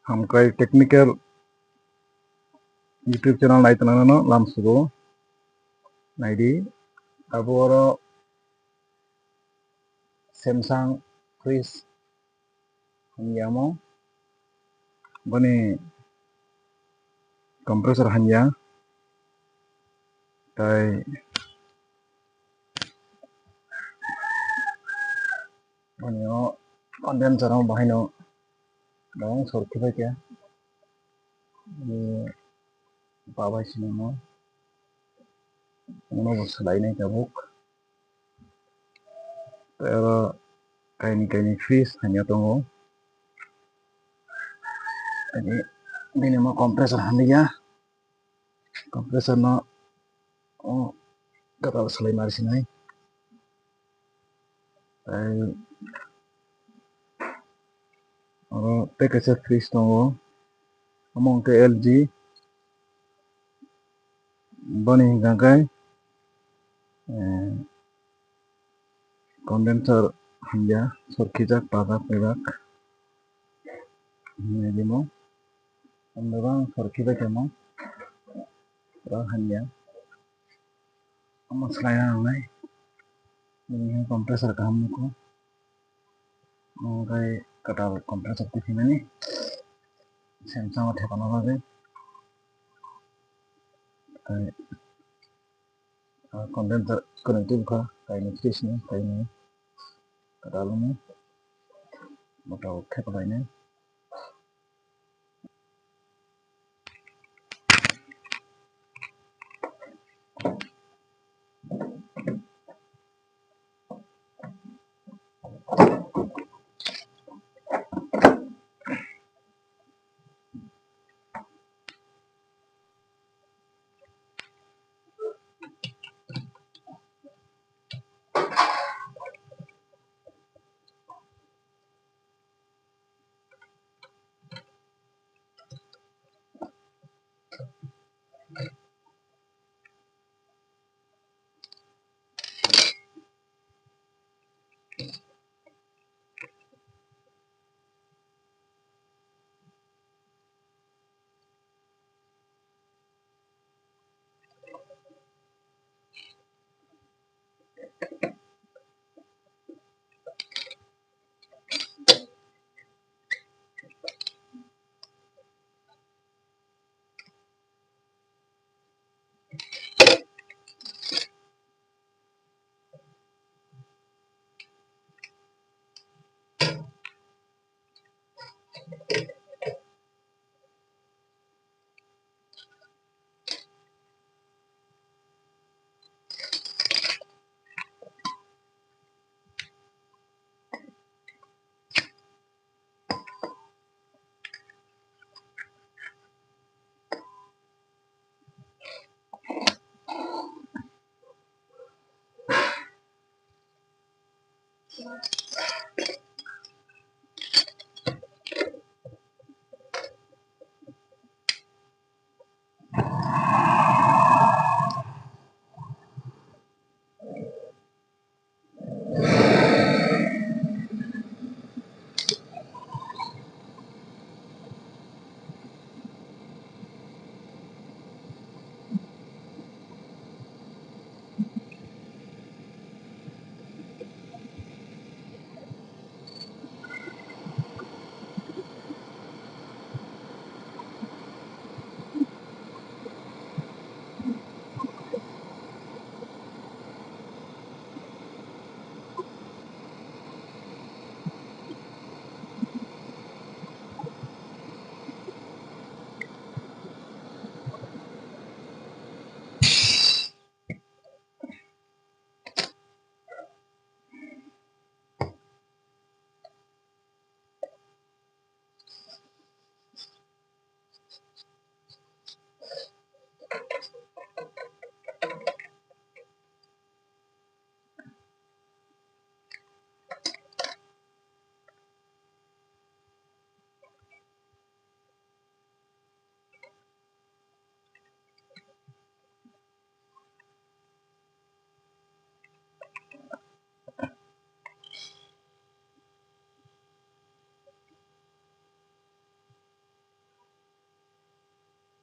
हम कई technical YouTube channel नायतना लाम सुबो नायदी अबोरो Samsung fridge Hamyano bani compressor hanya tai bani o condenser bahino dong sorti baike ni babai sinimo uno bosalai kabuk pero kaini fridge hanya tongo ini bini mo compressor hanya compressor no kata salai mari sinai tai oro kaise fridge tongo among ke LG bani gagai condenser hanya sorkijak pajak pebak ini mo bang sorkibai temo hanya masalah nai ini compressor kamu ko kai kata compressor tipi ini Samsung thepana bagai condenser connective ka kaini fridge ni kaini kata lumu mata thepalai ni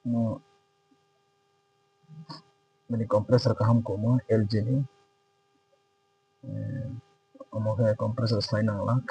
no mini kompresor kaham ko mo LG ni mo ke kompresor sainang lak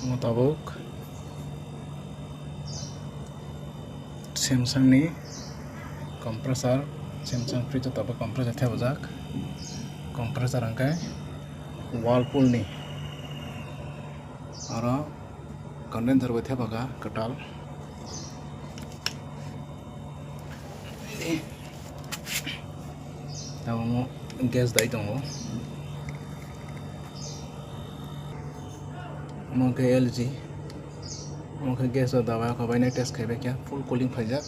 mutabuk Samsung ni kompresor Samsung fridge tabuk kompresor thebajak kompresor angkai Whirlpool ni aro condenser bo thebaga katal tamu gas dai tongo mongke LG mongke gas dawa ko baina test khaibe kya full cooling phajak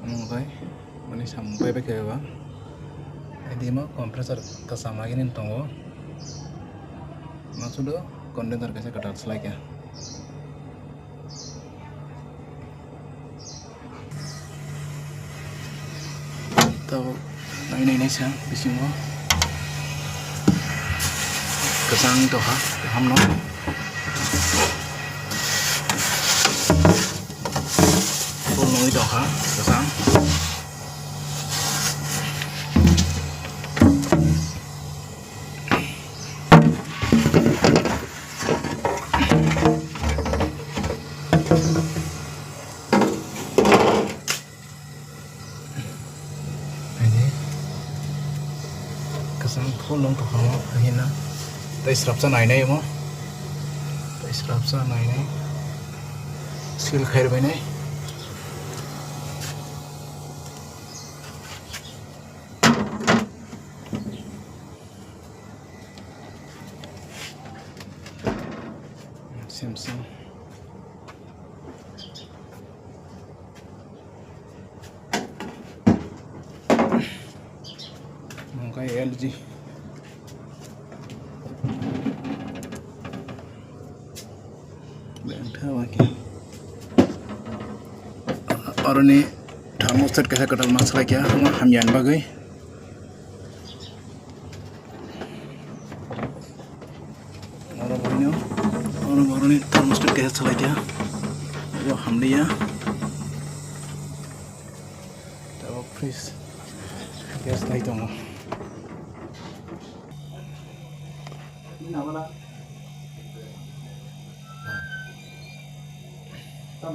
mongkai mani sampai be khaiba edima compressor ka samagin tongo masudo condenser kaise katal slai kya tabo nai sa bisingo kesang toha hamno full noi toha kesang kesang full long toha hina tai srapsa nai mo tai srapsa nai sil khair bai nai Samsung mongkai LG और ने thermostat कैसे कटल मसला क्या हम जान गई और ने थर्मोस्टेट कैसे चला क्या वो हम लिया तब फ्रिज गैस लाइट होगा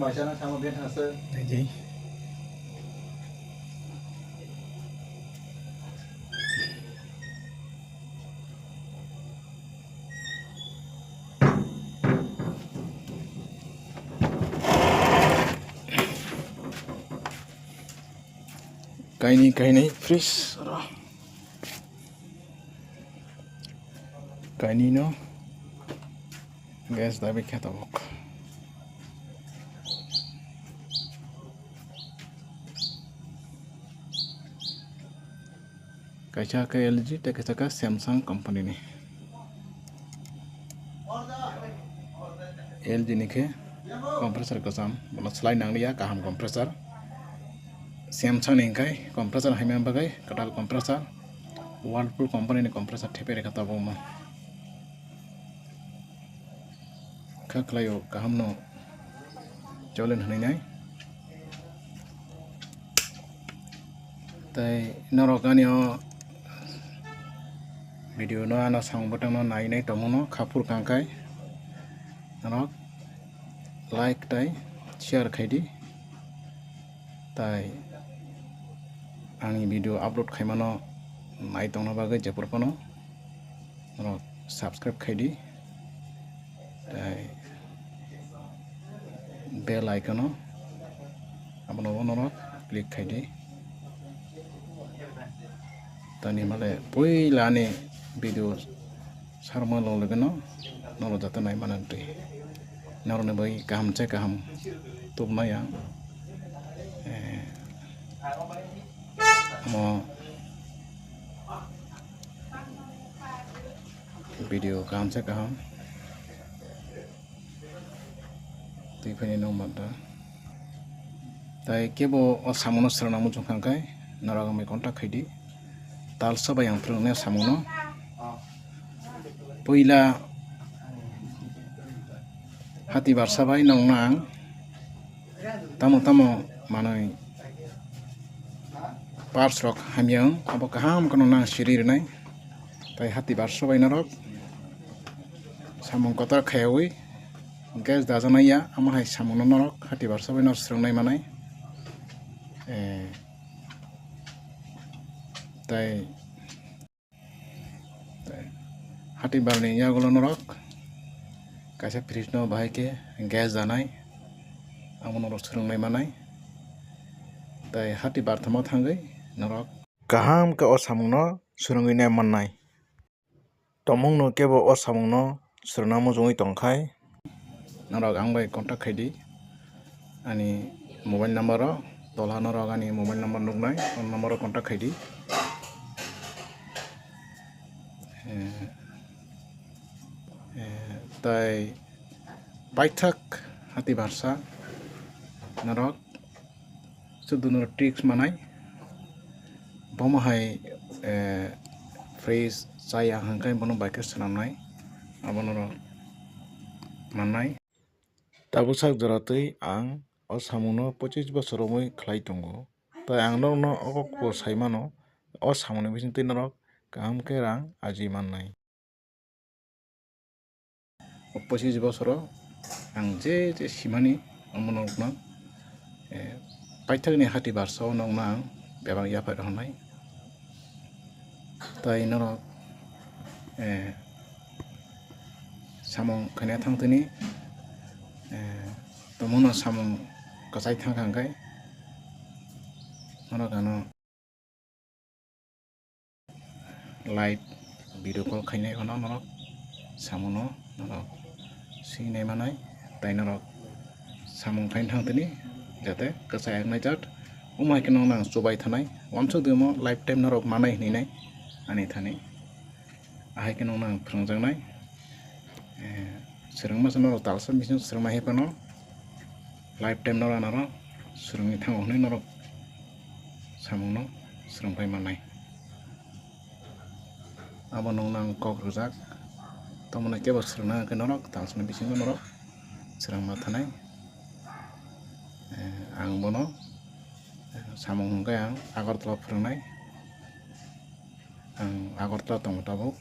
Macam sama biar hasil. Jadi. Kain ini fresh. Kain ini no. Gas dah berkat awak. Kaisa ke LG te kaisa ka Samsung company ni LG ni ke compressor ka sam bola slide nang liya kaham compressor Samsung ni kai compressor Hamyano Bahaikhe kadal compressor Whirlpool company ni compressor thepere kata boma kaklayo kahamno jolen haninai tai norokani o video no ana sang butang no nai tomono khapur kangkai norok like tai share khaidi tai ani video upload khaimano nai tongna bagai jepur kono norok subscribe khaidi tai bell icon no abono norok click khaidi tani male poila ni video sarma lo legeno noro jata nai mananti noro ne bai kaham che kaham tubna ya mo video kaham che kaham tui phani no mata tai kebo o samono srana mu jongkhangkai noro mai contact khaidi tal sabai ang prone samono poila hati barsa bai nongna ang tamo manai parts rok hamyang abo kaham kono nang sirir nai tai hati barsa bai narok samong kotor khayawi gas dajanaya ama hai samono narok hati barsa bai nor srungnai manai tai hati barni yagulo norok kaise fridge no Bahaikhe gas janai amon norok srungnai manai tai hati barthama thangai norok kaham ke o samung no srungui nai mannai tomong no kebo o samung no sruna mujungui tongkhai norok ang bai contact khaidi ani mobile number ro tolha norok ani mobile number nugnai on number ro contact khaidi tai paithak hati barsa narok sudunor tricks manai bomo hai freeze chaya hangkai bono bike swnamnai abonoro manai tabusak joratui ang o samungno 25 bochor romoi khlai tongo tai ang no okko saimano o samungni bisingtui norok kaham ke rang aji mannai 25 bochoro ang je simani amonokno paithakni hati barsa nokna ang bebang yapai rohnai tai norok samung khania thangtini tomono samung kasai thangkhangkai norok ano live video call khainai ono norok samuno norok sinai manai tai norok samung khain thangtini jate kasai aknai jat umai keno nang chubai thanai wamso demo lifetime norok manai hninai ani thani ahai keno nang phranjaknai srungma norok talsa bising srungma hepano lifetime norok naro srungi thango hnai norok samungno srungpai manai abo nang kok rujak tomone kebo srungna ke norok talsna bisingo norok srungma thanai ang bono samung hungkai ang agartala phrangnai ang agartala tongmo tabuk